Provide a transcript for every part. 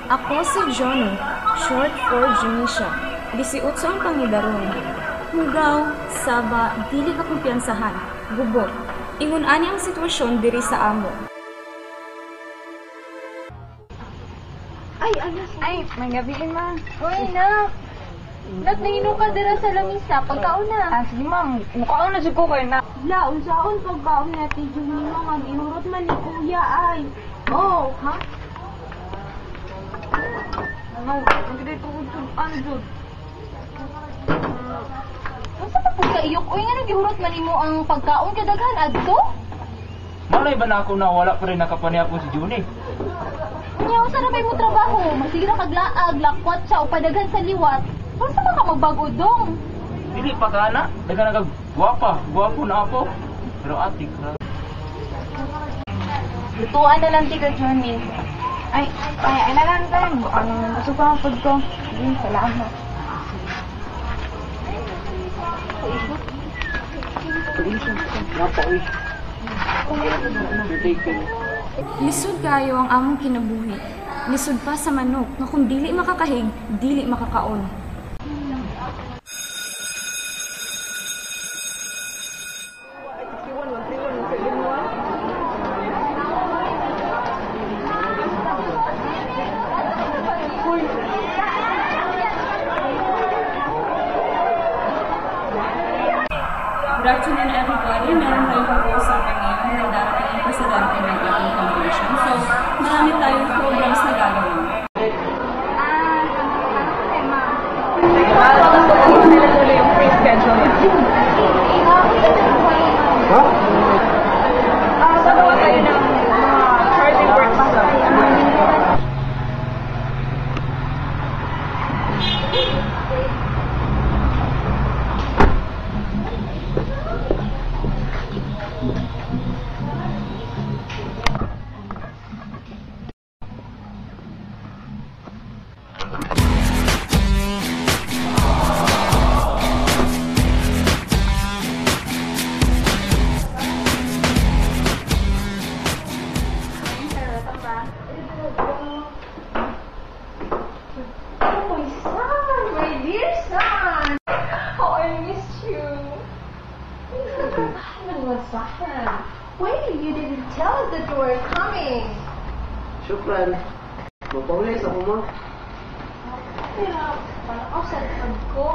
Ako si Johnny, short for Junisha. 18 ang pangidaron. Hugaw, saba, dili ka kumpiyansahan, gubot. Ingon ani ang sitwasyon diri sa amo. Ay, may gabiin ma. Uy, na. Nak, nanginom ka dira sa lamisa, pagkaon na. Sige ma'am, mukhaon na siguro kayo na. La, unsaon pagkaon na ti Juni mo, mag-ihurot man ni kuya ay. Oh, ha? Ano, ang dito andod. Unsa pa pud kaiyok? Uy, nga nagihurot man nimo ang pagkaon kadaghan adto? Malay ba na ako na wala pa rin nakapaniya po si Juni? Nya usa na may mo trabaho, masira kag laag, lakwat sa o padaghan sa liwat. Unsa man ka magbago dong? Dili pa ka na, daga nagag gwapo na ako. Pero atik na. Lutuan na lang tiga Johnny. Ay, na lang tayo. Gusto pa ang food ko. Salamat. Lisod kayo ang among kinabuhi. Lisod pa sa manok nga kung dili makakahig, dili makakaon. Good afternoon, everybody. Meron tayong pag-uusapan ngayon na darating ang presidente ng ating convention. So, marami tayong programs na gagawin. Yung free schedule. Gagawa tayo ng charting works. Wait, you didn't tell us that you were coming. Syukran. Mapaulay sa kuma. Pero, parang ako sa likod ko.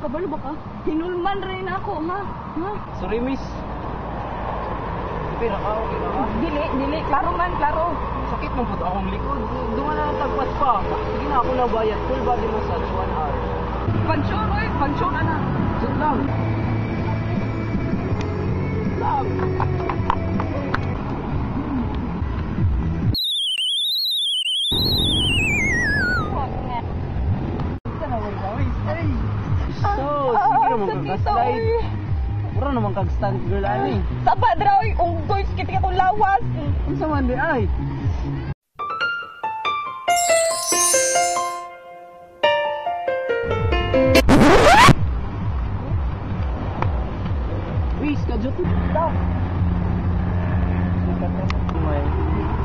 Kabalo ba ka? Hinulman rin ako, ha? Sorry, miss. Pero ako, Dili. Klaro man, klaro. sakit mong puto akong likod. Doon na tagpas pa. Sige na ako na bayad. Full body massage, 1 hour. Pansyon, oy. Pansyon, ana. Sit lang. Stop. Sige naman kag-slide. Pura naman kag-stand girl ani. Saba, draw. Unggoy, sakit ka lawas. Unsa man di ay? Wis, kajut lang.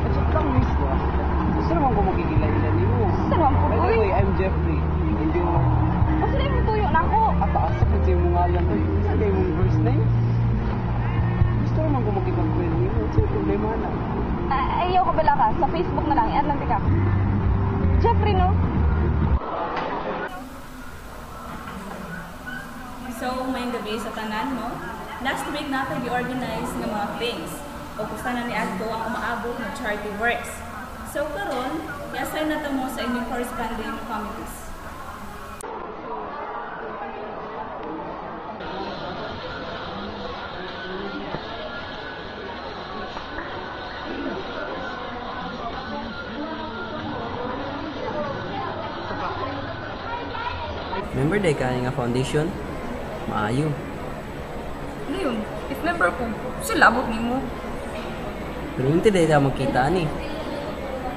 Kajut lang, wis. Gusto naman ko magigilay-ilay mo. Gusto naman ko, By the uy. way, I'm Jeffrey. Engineer. Kasi na yung tuyo na ako. At taas sa kasi mong ngalan. Sa kayo mong first name? Ayaw man ko makipag-friend nimo. Sige, problema na. Ayaw ka bala ka. Sa Facebook na lang. I-add lang ka. Jeffrey, no? So, may gabi sa tanan, no? Last week natin i-organize ng mga things. O kusta na ni Adto ang umaabot ng charity works. So, karon, i-assign na mo sa inyong corresponding committees. Member day ka nga foundation? Maayo. Ngayon, if member ko, sila abot ni mo. Pero hindi day ka magkita ni.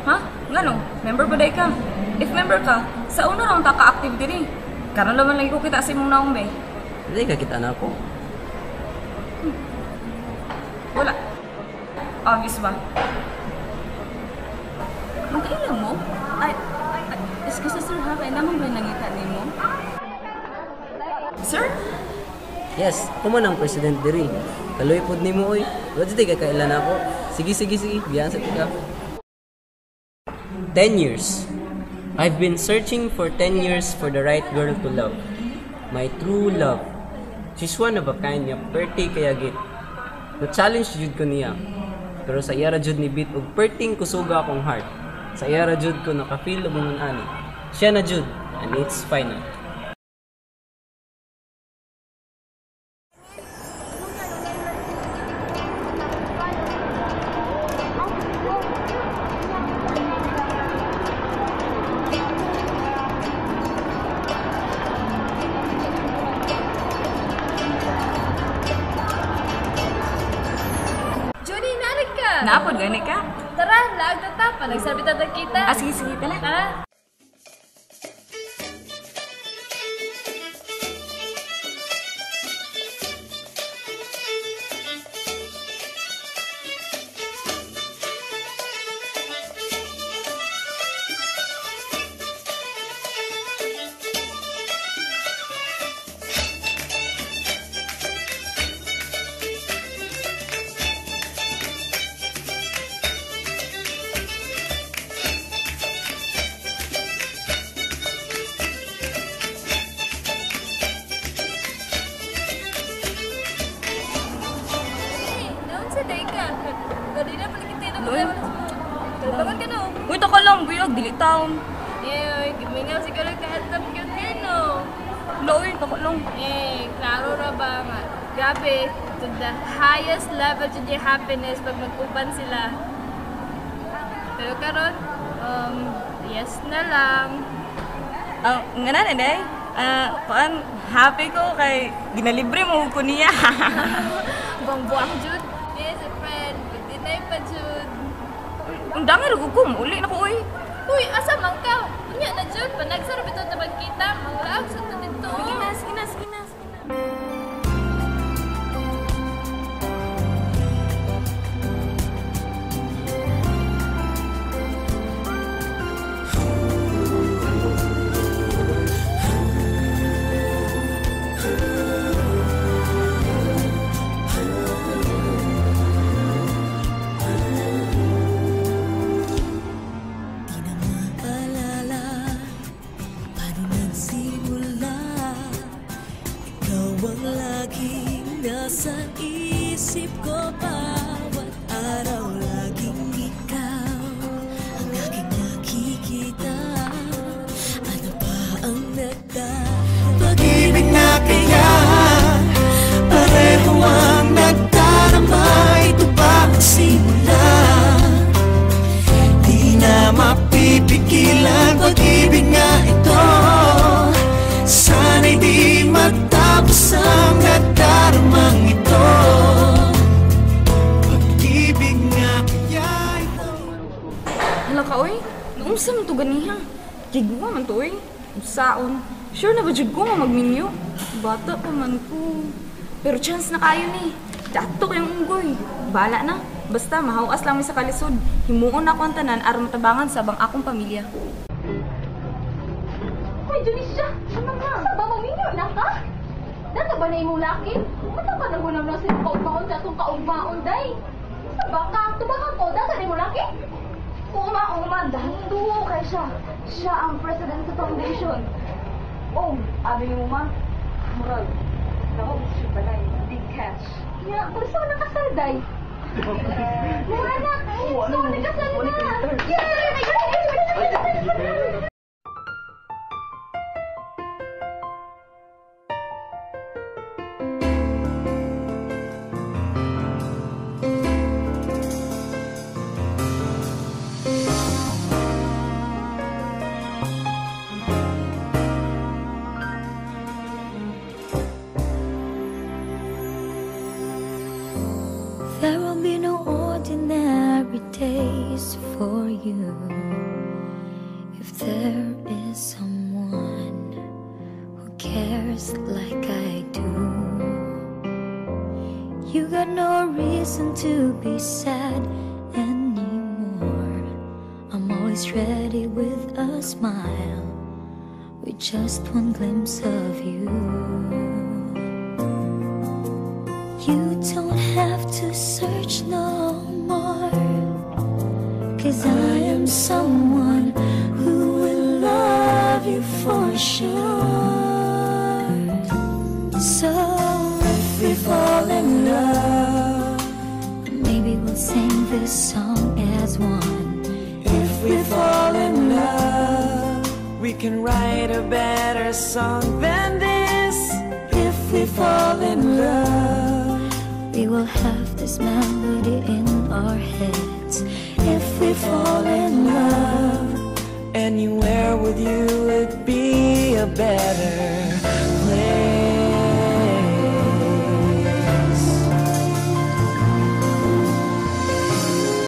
Ha? Ngano? Member ba day ka? If member ka, sa una raw ta ka-active diri. Karon naman lagi ko kita sa imong naong be. Hindi ka kita na ako. Wala. Obvious ba? Magkailan mo? Ay, excuse sir ha, kaya naman ba nangita ni mo? Sir? Yes, ako man ang president diri. Kaloy pod nimo oy. Wala di ka kailan ako. Sige. Biyan sa tika. 10 years. I've been searching for 10 years for the right girl to love. My true love. She's one of a kind niya, perti kaya git. Na-challenge jud ko niya. Pero sa iya ra jud ni bit og perting kusuga akong heart. Sa iya ra jud ko naka-feel og ani. Siya na jud, and it's final. Johnny, narig ka! Naapod gani ka? Tara, laag na ta. Panagsabi ta kita. Sige, tala. Tara. Naon sa day ka? Kanina pa nakita na Loy. Bangon ka no? Uy, taka lang, buyag, dili taon. Eh, gimingaw siguro ka at top yun ka no? Loy, taka lang. Klaro ra ba nga? Grabe, to the highest level to your happiness pag mag-uban sila. Pero karon, yes na lang. Nga na, day. Paan, happy ko kay ginalibre mo ko niya. Buang-buang jud. Yes, friend. Pagdinay pa jud. Ang dami ragugum, uli na ko, uy. Uy, asa man ka? Unya na jud, panagsarap ito na magkita. Manglaag sa to dito. Sige na. Di na maalala paano nagsimula. Ikaw ang laging nasa isip ko. Bawat araw laging ikaw ang aking nakikita. Ano pa ang pag-ibig na kaya pareho ang nagdarama. Ito ba ang simula? Di na mapipigilan pag-ibig nga ito. Sana'y di matapos ang nagdaramang ito. Pag-ibig nga kaya ito. Hala ka, uy. Naunsa man to ganiha. Kiguwa man to, uy. Saon. Sure na ba jud ko nga magminyo? Bata pa man ko. Pero chance na kayo ni. Dato kayong unggoy. Bala na. Basta mahawas lang mi sa kalisod. Himuon ako ang tanan aron matabangan sabang akong pamilya. Uy, Johnny siya! Ano nga? Sa ba maminyo na ka? Dato ba na imong laki? Mata ka nagunam na sa kaugmaon sa itong kaugmaon, day. Sa baka, tubaka ko, dato na imong laki? Uma, dato kay siya. Siya ang president sa foundation. Oh, abi mo ma, moral. Naku, siya pala yung big cash. Ya, pero saan nakasal, day? Mga anak, saan nakasal na? Yay! There will be no ordinary days for you if there is someone who cares like I do. You got no reason to be sad anymore. I'm always ready with a smile, with just one glimpse of you. You don't have to search no more, 'cause I am someone who will love you for sure. So if we fall in love, maybe we'll sing this song as one. If we fall in love, we can write a better song than this. If we fall in love, we will have this melody in our heads. If we fall in love, anywhere with you would be a better